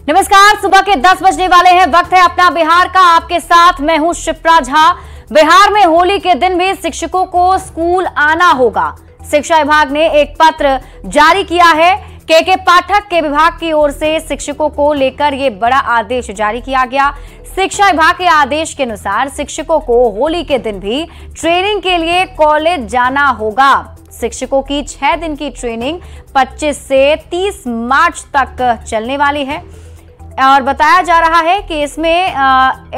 नमस्कार, सुबह के 10 बजने वाले हैं। वक्त है अपना बिहार का। आपके साथ मैं हूं शिप्रा झा। बिहार में होली के दिन भी शिक्षकों को स्कूल आना होगा। शिक्षा विभाग ने एक पत्र जारी किया है। के पाठक के विभाग की ओर से शिक्षकों को लेकर ये बड़ा आदेश जारी किया गया। शिक्षा विभाग के आदेश के अनुसार शिक्षकों को होली के दिन भी ट्रेनिंग के लिए कॉलेज जाना होगा। शिक्षकों की 6 दिन की ट्रेनिंग 25 से 30 मार्च तक चलने वाली है और बताया जा रहा है कि इसमें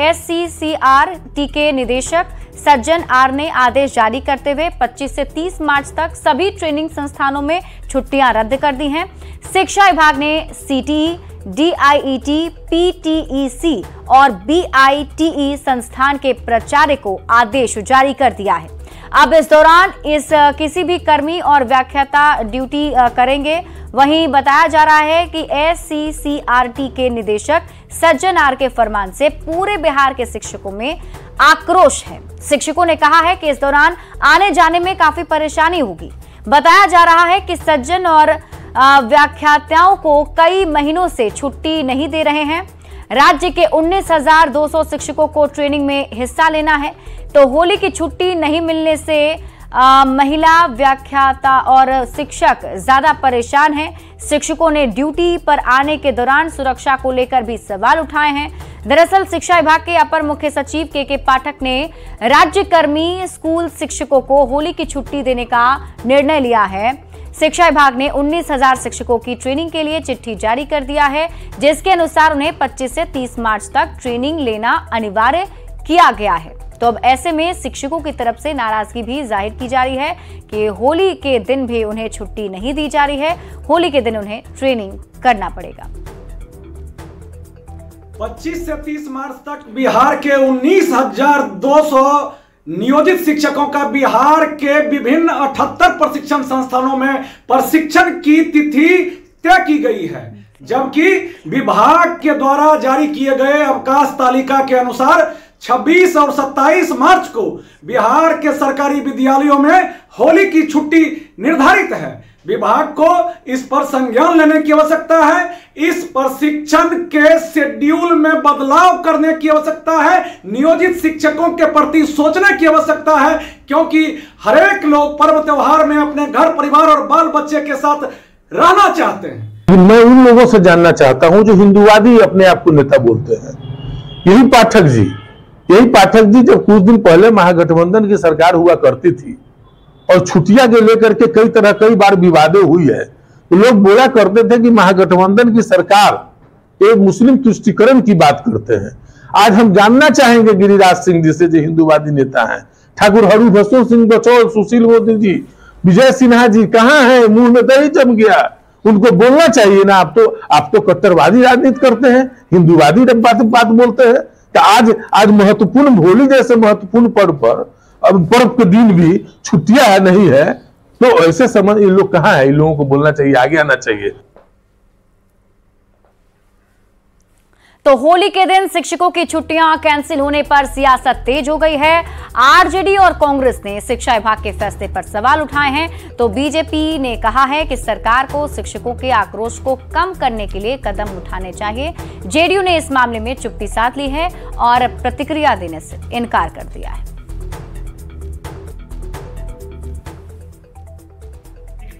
SCCRT के निदेशक सज्जन आर ने आदेश जारी करते हुए 25 से 30 मार्च तक सभी ट्रेनिंग संस्थानों में छुट्टियां रद्द कर दी हैं। शिक्षा विभाग ने CTE, DIET, PTEC और BITE संस्थान के प्राचार्य को आदेश जारी कर दिया है। अब इस दौरान किसी भी कर्मी और व्याख्याता ड्यूटी करेंगे। वहीं बताया जा रहा है कि SCCRT के निदेशक सज्जन आर के फरमान से पूरे बिहार के शिक्षकों में आक्रोश है। शिक्षकों ने कहा है कि इस दौरान आने जाने में काफी परेशानी होगी। बताया जा रहा है कि सज्जन और व्याख्याताओं को कई महीनों से छुट्टी नहीं दे रहे हैं। राज्य के 19,200 शिक्षकों को ट्रेनिंग में हिस्सा लेना है, तो होली की छुट्टी नहीं मिलने से महिला व्याख्याता और शिक्षक ज्यादा परेशान हैं। शिक्षकों ने ड्यूटी पर आने के दौरान सुरक्षा को लेकर भी सवाल उठाए हैं। दरअसल शिक्षा विभाग के अपर मुख्य सचिव के पाठक ने राज्य कर्मी स्कूल शिक्षकों को होली की छुट्टी देने का निर्णय लिया है। शिक्षा विभाग ने 19,000 शिक्षकों की ट्रेनिंग के लिए चिट्ठी जारी कर दिया है, जिसके अनुसार उन्हें 25 से 30 मार्च तक ट्रेनिंग लेना अनिवार्य किया गया है। तो अब ऐसे में शिक्षकों की तरफ से नाराजगी भी जाहिर की जा रही है कि होली के दिन भी उन्हें छुट्टी नहीं दी जा रही है। होली के दिन उन्हें ट्रेनिंग करना पड़ेगा। 25 से 30 मार्च तक बिहार के 19,200 नियोजित शिक्षकों का बिहार के विभिन्न 78 प्रशिक्षण संस्थानों में प्रशिक्षण की तिथि तय की गई है, जबकि विभाग के द्वारा जारी किए गए अवकाश तालिका के अनुसार 26 और 27 मार्च को बिहार के सरकारी विद्यालयों में होली की छुट्टी निर्धारित है। विभाग को इस पर संज्ञान लेने की आवश्यकता है। इस प्रशिक्षण के शेड्यूल में बदलाव करने की आवश्यकता है। नियोजित शिक्षकों के प्रति सोचने की आवश्यकता है, क्योंकि हरेक लोग पर्व त्योहार में अपने घर परिवार और बाल बच्चे के साथ रहना चाहते हैं। मैं उन लोगों से जानना चाहता हूं जो हिंदूवादी अपने आप को नेता बोलते हैं। यही पाठक जी जब कुछ दिन पहले महागठबंधन की सरकार हुआ करती थी और छुट्टियां के लेकर के कई बार विवादें हुई है, तो लोग बोला करते थे कि महागठबंधन की सरकार एक मुस्लिम तुष्टिकरण की बात करते हैं। आज हम जानना चाहेंगे गिरिराज सिंह जी से, जो हिंदूवादी नेता हैं, ठाकुर हरिभूषण सिंह बचौल, सुशील मोदी जी, विजय सिन्हा जी कहां है? मुंह में दही जम गया। उनको बोलना चाहिए ना। आप तो कट्टरवादी राजनीति करते हैं, हिंदूवादी बात बोलते हैं। आज महत्वपूर्ण होली जैसे महत्वपूर्ण पर्व पर अब पर्व के दिन भी छुट्टियां नहीं है, तो ऐसे समझ ये लोग कहां है? इन लोगों को बोलना चाहिए, आगे आना चाहिए। तो होली के दिन शिक्षकों की छुट्टियां कैंसिल होने पर सियासत तेज हो गई है। आरजेडी और कांग्रेस ने शिक्षा विभाग के फैसले पर सवाल उठाए हैं, तो बीजेपी ने कहा है कि सरकार को शिक्षकों के आक्रोश को कम करने के लिए कदम उठाने चाहिए। जेडीयू ने इस मामले में चुप्पी साध ली है और प्रतिक्रिया देने से इनकार कर दिया है।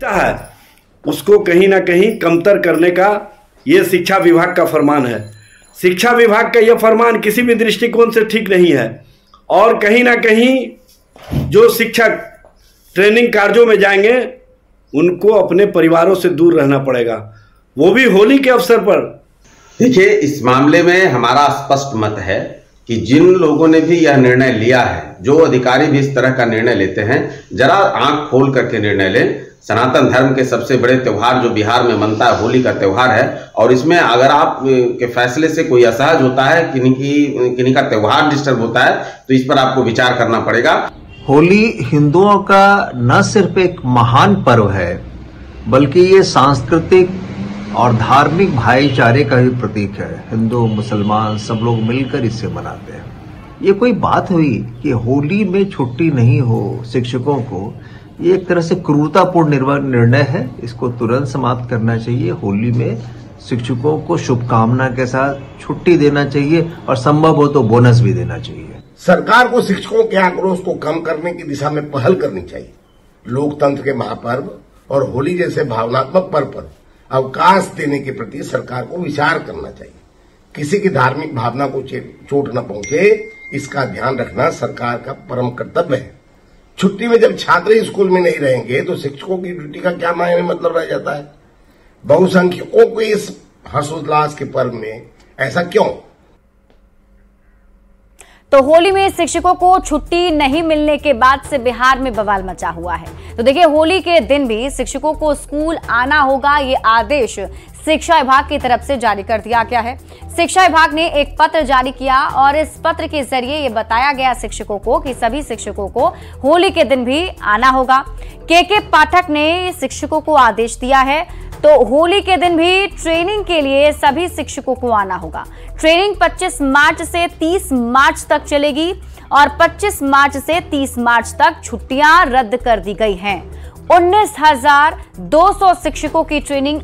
है उसको कहीं ना कहीं कमतर करने का यह शिक्षा विभाग का फरमान है। शिक्षा विभाग का यह फरमान किसी भी दृष्टिकोण से ठीक नहीं है और कहीं ना कहीं जो शिक्षक ट्रेनिंग कार्यों में जाएंगे उनको अपने परिवारों से दूर रहना पड़ेगा, वो भी होली के अवसर पर। देखिए, इस मामले में हमारा स्पष्ट मत है कि जिन लोगों ने भी यह निर्णय लिया है, जो अधिकारी भी इस तरह का निर्णय लेते हैं, जरा आंख खोल करके निर्णय लें। सनातन धर्म के सबसे बड़े त्योहार जो बिहार में मनता है, होली का त्योहार है, और इसमें अगर आप के फैसले से कोई असहज होता है, किन्हीं का त्योहार डिस्टर्ब होता है, तो इस पर आपको विचार करना पड़ेगा। होली हिंदुओं का न सिर्फ एक महान पर्व है, बल्कि ये सांस्कृतिक और धार्मिक भाईचारे का भी प्रतीक है। हिंदू मुसलमान सब लोग मिलकर इसे मनाते हैं। ये कोई बात हुई कि होली में छुट्टी नहीं हो शिक्षकों को? ये एक तरह से क्रूरतापूर्ण निर्णय है। इसको तुरंत समाप्त करना चाहिए। होली में शिक्षकों को शुभकामना के साथ छुट्टी देना चाहिए और संभव हो तो बोनस भी देना चाहिए। सरकार को शिक्षकों के आक्रोश को कम करने की दिशा में पहल करनी चाहिए। लोकतंत्र के महापर्व और होली जैसे भावनात्मक पर्व पर अवकाश देने के प्रति सरकार को विचार करना चाहिए। किसी की धार्मिक भावना को चोट न पहुंचे, इसका ध्यान रखना सरकार का परम कर्तव्य है। छुट्टी में जब छात्र स्कूल में नहीं रहेंगे तो शिक्षकों की ड्यूटी का क्या मायने मतलब रह जाता है। बहुसंख्यकों को इस हर्षोल्लास के पर्व में ऐसा क्यों? तो होली में शिक्षकों को छुट्टी नहीं मिलने के बाद से बिहार में बवाल मचा हुआ है। तो देखिए, होली के दिन भी शिक्षकों को स्कूल आना होगा, ये आदेश शिक्षा विभाग की तरफ से जारी कर दिया गया है। शिक्षा विभाग ने एक पत्र जारी किया और इस पत्र के जरिए ये बताया गया शिक्षकों को कि सभी शिक्षकों को होली के दिन भी आना होगा। के पाठक ने शिक्षकों को आदेश दिया है, तो होली के दिन भी ट्रेनिंग के लिए सभी शिक्षकों को आना होगा। ट्रेनिंग 25 मार्च से 30 मार्च तक चलेगी और 25 मार्च से 30 मार्च तक छुट्टियां रद्द कर दी गई हैं। 19,200 शिक्षकों की ट्रेनिंग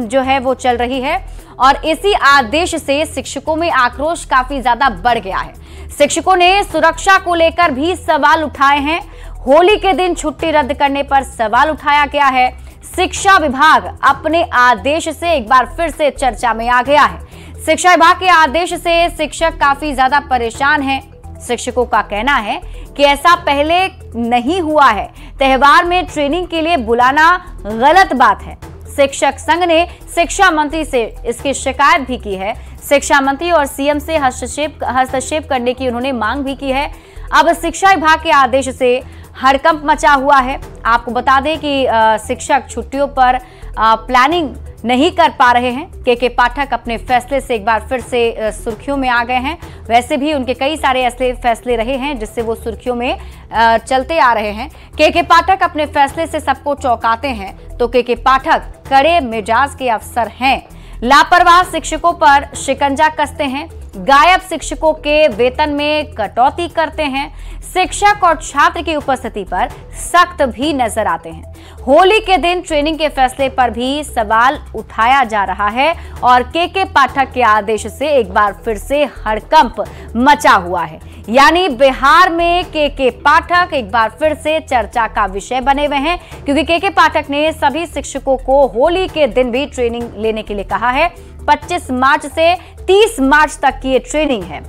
जो है वो चल रही है और इसी आदेश से शिक्षकों में आक्रोश काफी ज्यादा बढ़ गया है। शिक्षकों ने सुरक्षा को लेकर भी सवाल उठाए हैं। होली के दिन छुट्टी रद्द करने पर सवाल उठाया गया है। शिक्षा विभाग अपने आदेश से एक बार फिर से चर्चा में आ गया है। शिक्षा विभाग के आदेश से शिक्षक काफी ज्यादा परेशान हैं। शिक्षकों का कहना है कि ऐसा पहले नहीं हुआ है। त्योहार में ट्रेनिंग के लिए बुलाना गलत बात है। शिक्षक संघ ने शिक्षा मंत्री से इसकी शिकायत भी की है। शिक्षा मंत्री और सीएम से हस्तक्षेप करने की उन्होंने मांग भी की है। अब शिक्षा विभाग के आदेश से हड़कंप मचा हुआ है। आपको बता दें कि शिक्षक छुट्टियों पर प्लानिंग नहीं कर पा रहे हैं। के पाठक अपने फैसले से एक बार फिर से सुर्खियों में आ गए हैं। वैसे भी उनके कई सारे ऐसे फैसले रहे हैं जिससे वो सुर्खियों में चलते आ रहे हैं। के पाठक अपने फैसले से सबको चौंकाते हैं, तो के पाठक कड़े मिजाज के अफसर हैं। लापरवाह शिक्षकों पर शिकंजा कसते हैं, गायब शिक्षकों के वेतन में कटौती करते हैं, शिक्षक और छात्र की उपस्थिति पर सख्त भी नजर आते हैं। होली के दिन ट्रेनिंग के फैसले पर भी सवाल उठाया जा रहा है और के पाठक के आदेश से एक बार फिर से हड़कंप मचा हुआ है। यानी बिहार में के पाठक एक बार फिर से चर्चा का विषय बने हुए हैं, क्योंकि के पाठक ने सभी शिक्षकों को होली के दिन भी ट्रेनिंग लेने के लिए कहा है। 25 मार्च से 30 मार्च तक की ये ट्रेनिंग है